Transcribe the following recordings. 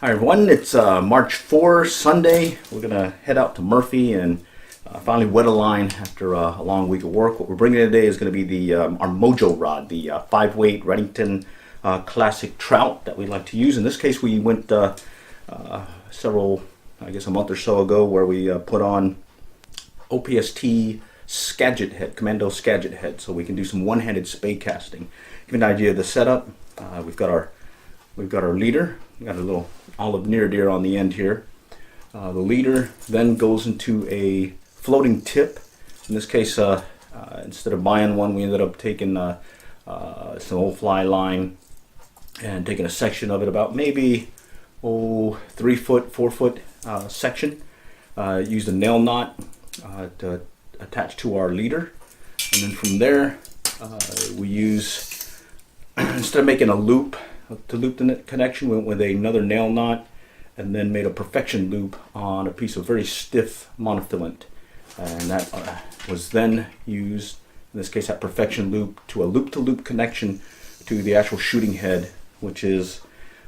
Hi everyone, it's March 4, Sunday. We're going to head out to Murphy and finally wet a line after a long week of work. What we're bringing today is going to be our Mojo rod, the 5-weight Reddington classic trout that we like to use. In this case, we went a month or so ago, where we put on OPST Skagit head, Commando Skagit head, so we can do some one-handed spey casting. Give you an idea of the setup. We've got our leader. We got a little olive near deer on the end here. The leader then goes into a floating tip. In this case, instead of buying one, we ended up taking some old fly line and taking a section of it, about maybe 3 foot, 4 foot section. Used a nail knot to attach to our leader, and then from there we use, instead of making a loop to loop the connection, went with another nail knot and then made a perfection loop on a piece of very stiff monofilament, and that was then used, in this case, that perfection loop to a loop-to-loop connection to the actual shooting head, which is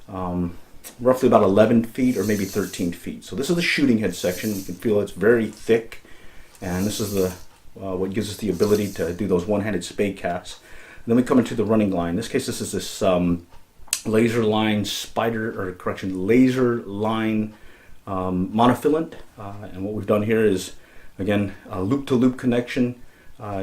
roughly about 11 feet or maybe 13 feet. So this is the shooting head section. You can feel it's very thick, and this is the what gives us the ability to do those one-handed spey casts. And then we come into the running line. In this case, this is this laser line monofilament, and what we've done here is, again, a loop-to-loop connection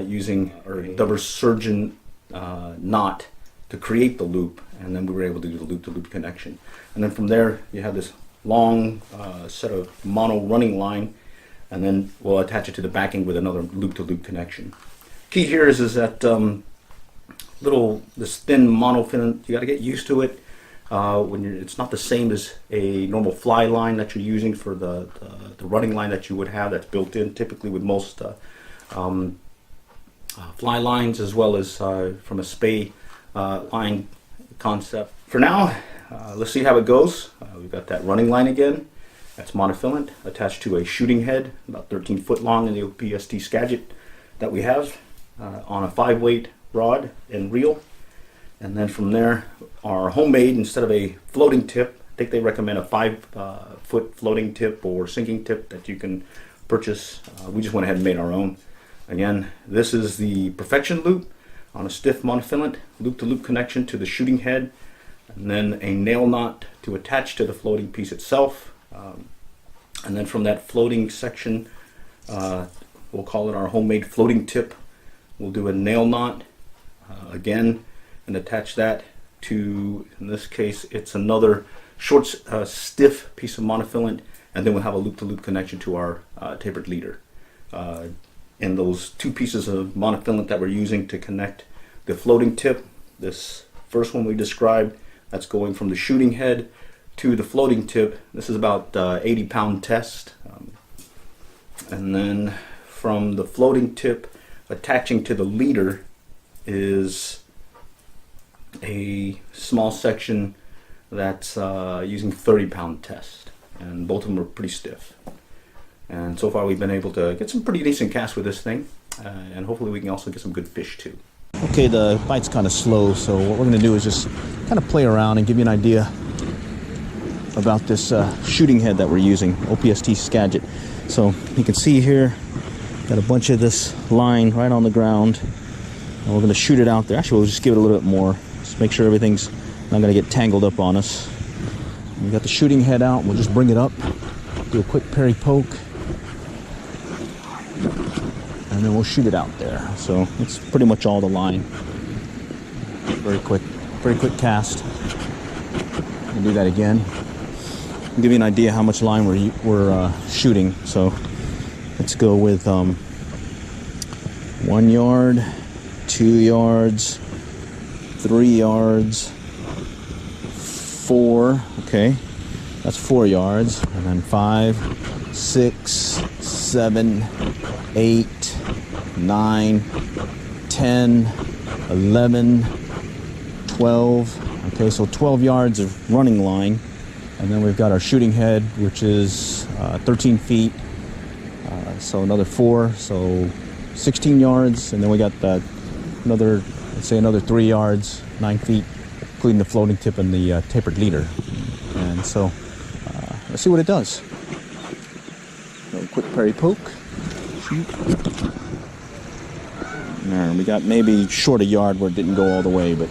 using our double surgeon knot to create the loop, and then we were able to do the loop-to-loop connection. And then from there you have this long set of mono running line, and then we'll attach it to the backing with another loop-to-loop connection. Key here is that this thin monofilament, you got to get used to it. It's not the same as a normal fly line that you're using for the running line that you would have, that's built in typically with most fly lines, as well as from a spey line concept. For now, let's see how it goes. We've got that running line again. That's monofilament attached to a shooting head about 13 foot long in the OPST Skagit that we have on a 5-weight rod and reel. And then from there, our homemade, instead of a floating tip, I think they recommend a 5-foot floating tip or sinking tip that you can purchase. We just went ahead and made our own. Again, this is the perfection loop on a stiff monofilament, loop-to-loop connection to the shooting head, and then a nail knot to attach to the floating piece itself. And then from that floating section, we'll call it our homemade floating tip, we'll do a nail knot again, and attach that to, in this case, it's another short, stiff piece of monofilament, and then we'll have a loop-to-loop connection to our tapered leader. And those two pieces of monofilament that we're using to connect the floating tip, this first one we described, that's going from the shooting head to the floating tip. This is about 80-pound test. And then from the floating tip attaching to the leader is a small section that's using 30-pound test, and both of them are pretty stiff. And so far we've been able to get some pretty decent casts with this thing, and hopefully we can also get some good fish too. Okay, the bite's kind of slow, so what we're going to do is just kind of play around and give you an idea about this shooting head that we're using, OPST Skagit. So you can see here, got a bunch of this line right on the ground, and we're going to shoot it out there. Actually, we'll just give it a little bit more, just make sure everything's not going to get tangled up on us. We got the shooting head out. We'll just bring it up, do a quick parry poke, and then we'll shoot it out there. So it's pretty much all the line. Very quick cast. We'll do that again. I'll give you an idea how much line we're shooting. So let's go with 1 yard, 2 yards, 3 yards, 4. Okay, that's 4 yards, and then 5, 6, 7, 8, 9, 10, 11, 12. Okay, so 12 yards of running line, and then we've got our shooting head, which is 13 feet. So another 4, so 16 yards, and then we got that another 3 yards, 9 feet, including the floating tip and the tapered leader. And so Let's see what it does. A quick parry poke. Shoot. There, we got maybe short a yard where it didn't go all the way, but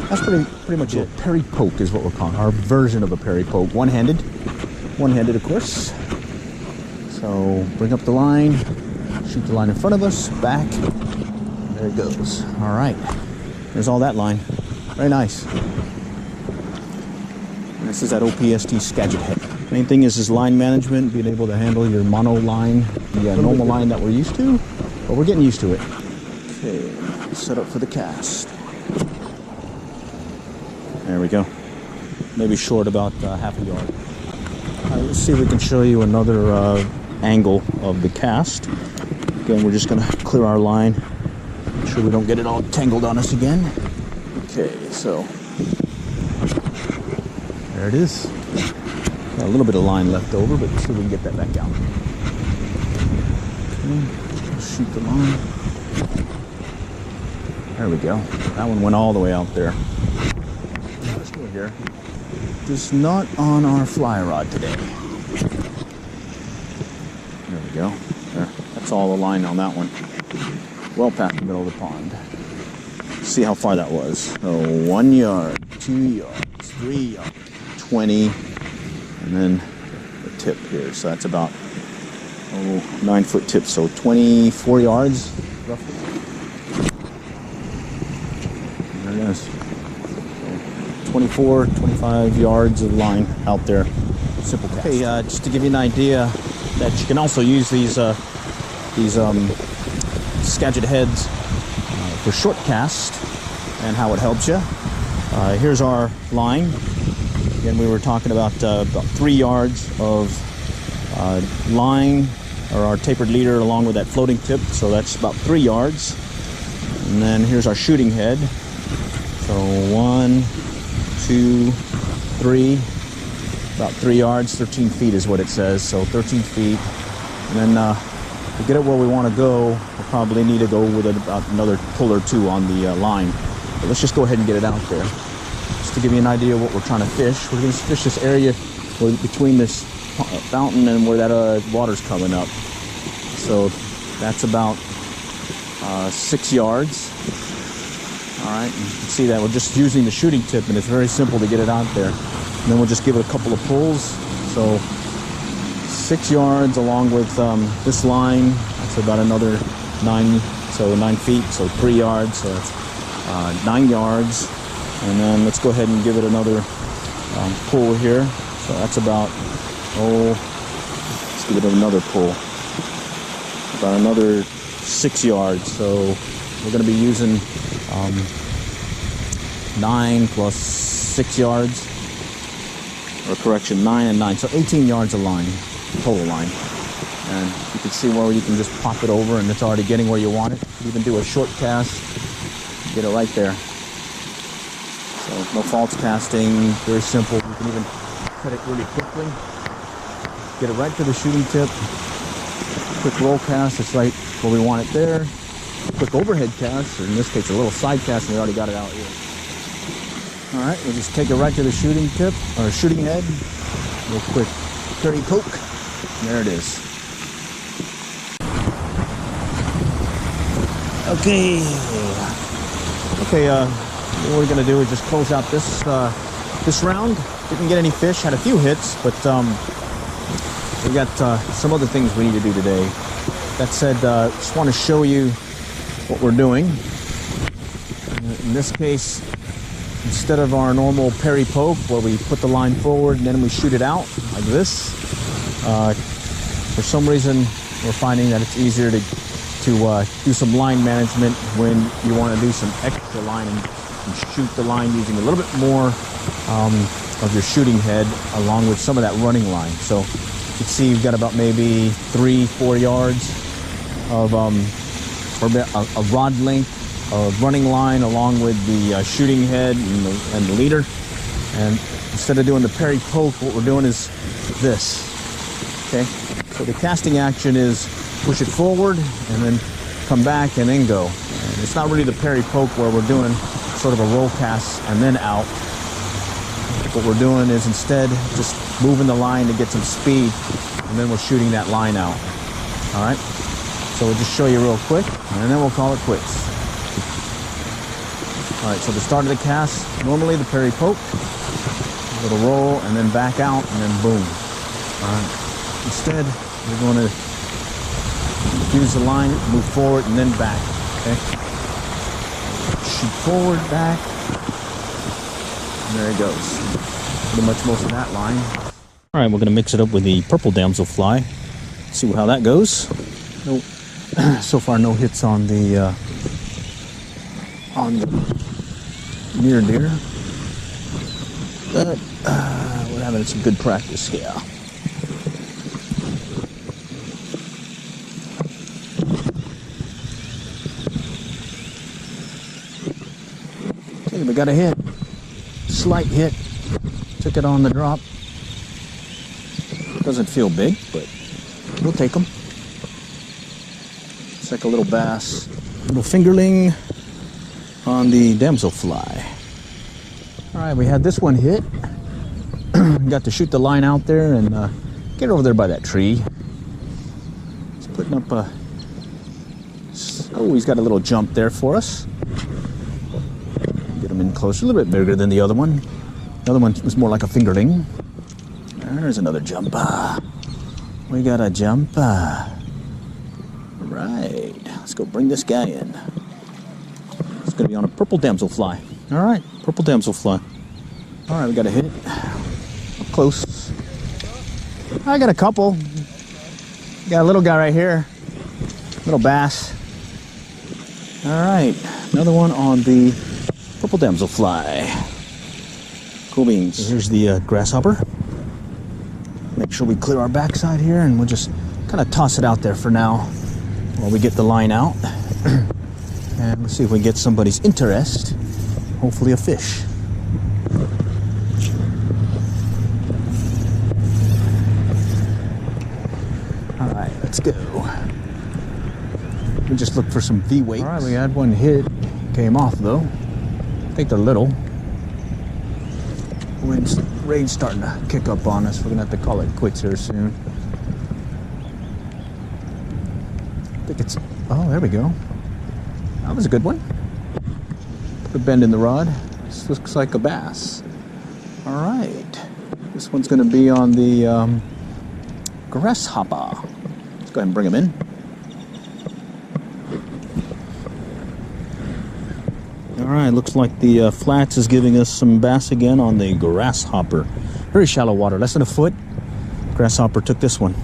that's pretty much it. Parry poke is what we're calling our version of a parry poke. One-handed, of course. So bring up the line, shoot the line in front of us, back. There it goes. All right, there's all that line. Very nice. This is that OPST Skagit head. Main thing is line management, being able to handle your mono line, the normal line that we're used to, but we're getting used to it. Okay, set up for the cast. There we go. Maybe short about half a yard. Let's see if we can show you another angle of the cast. Again, we're just going to clear our line. Make sure we don't get it all tangled on us again. Okay, so there it is. Got a little bit of line left over, but let's see if we can get that back out. Okay, shoot the line. There we go. That one went all the way out there. Let's go here. Just not on our fly rod today. There we go. There. That's all the line on that one. Well past the middle of the pond. See how far that was. So 1 yard, 2 yards, 3 yards, 20, and then the tip here. So that's about 9-foot tip. So 24 yards roughly. There it is. 24, 25 yards of line out there. Simple cast. Okay, just to give you an idea that you can also use these Skagit heads for short cast and how it helps you. Here's our line. Again, we were talking about 3 yards of line, or our tapered leader along with that floating tip. So that's about 3 yards. And then here's our shooting head. So 1, 2, 3, about 3 yards, 13 feet is what it says, so 13 feet. And then to get it where we want to go, we'll probably need to go with about another pull or two on the line. But let's just go ahead and get it out there. Just to give you an idea of what we're trying to fish, we're going to fish this area between this fountain and where that water's coming up. So that's about 6 yards. All right, you can see that we're just using the shooting tip, and it's very simple to get it out there. And then we'll just give it a couple of pulls. So 6 yards along with this line. That's about another 9 feet. So 3 yards. So that's 9 yards. And then let's go ahead and give it another pull here. So that's about let's give it another pull. About another 6 yards. So we're going to be using 9 plus 6 yards, or correction, 9 and 9, so 18 yards of line, total line. And you can see where you can just pop it over and it's already getting where you want it. You can do a short cast, get it right there. So no false casting, very simple. You can even cut it really quickly, get it right to the shooting tip. Quick roll cast, it's right where we want it there. Quick overhead cast, or in this case a little side cast, and we already got it out here. All right, we'll just take it right to the shooting tip, or shooting head. Real quick parry poke. There it is. Okay. What we're gonna do is just close out this this round. Didn't get any fish, had a few hits, but we got some other things we need to do today. That said, just want to show you what we're doing. In this case, instead of our normal parry poke where we put the line forward and then we shoot it out like this, for some reason we're finding that it's easier to do some line management when you want to do some extra line and shoot the line using a little bit more of your shooting head along with some of that running line. So you can see you've got about maybe 3-4 yards of or a rod length of running line along with the shooting head and the leader. And instead of doing the parry poke, what we're doing is this. Okay, so the casting action is push it forward and then come back and then go. And it's not really the parry poke where we're doing sort of a roll cast and then out. what we're doing is instead just moving the line to get some speed, and then we're shooting that line out. All right, so we'll just show you real quick, and then we'll call it quits. All right, so the start of the cast, normally the parry poke, a little roll, and then back out, and then boom. All right, instead we're going to use the line, move forward, and then back. Okay, shoot forward, back. And there it goes. Pretty much most of that line. All right, we're going to mix it up with the Purple Damsel Fly. See how that goes. No, so far, no hits on the near deer. But we're having some good practice here. Okay, we got a hit. Slight hit. Took it on the drop. Doesn't feel big, but we'll take them. It's like a little bass. Little fingerling on the damsel fly. All right, we had this one hit. Got to shoot the line out there and get over there by that tree. He's putting up a... Oh, he's got a little jump there for us. Get him in closer, a little bit bigger than the other one. The other one was more like a fingerling. There's another jumper. We got a jumper. Right, let's go bring this guy in. It's gonna be on a Purple Damsel Fly. All right, Purple Damsel Fly. All right, we got a hit. Up close. I got a couple. Got a little guy right here. Little bass. All right, another one on the Purple Damsel Fly. Cool beans. So here's the grasshopper. Make sure we clear our backside here, and we'll just kind of toss it out there for now while we get the line out. And let's see if we get somebody's interest. Hopefully a fish. All right, let's go. We just look for some V-weights. All right, we had one hit. Came off though. I think they're little. Rain's starting to kick up on us. We're gonna have to call it quits here soon. I think it's... Oh, there we go. That was a good one. Put a bend in the rod. This looks like a bass. All right. This one's gonna be on the grasshopper. Let's go ahead and bring him in. All right, looks like the flats is giving us some bass again on the grasshopper. Very shallow water, less than a foot. Grasshopper took this one.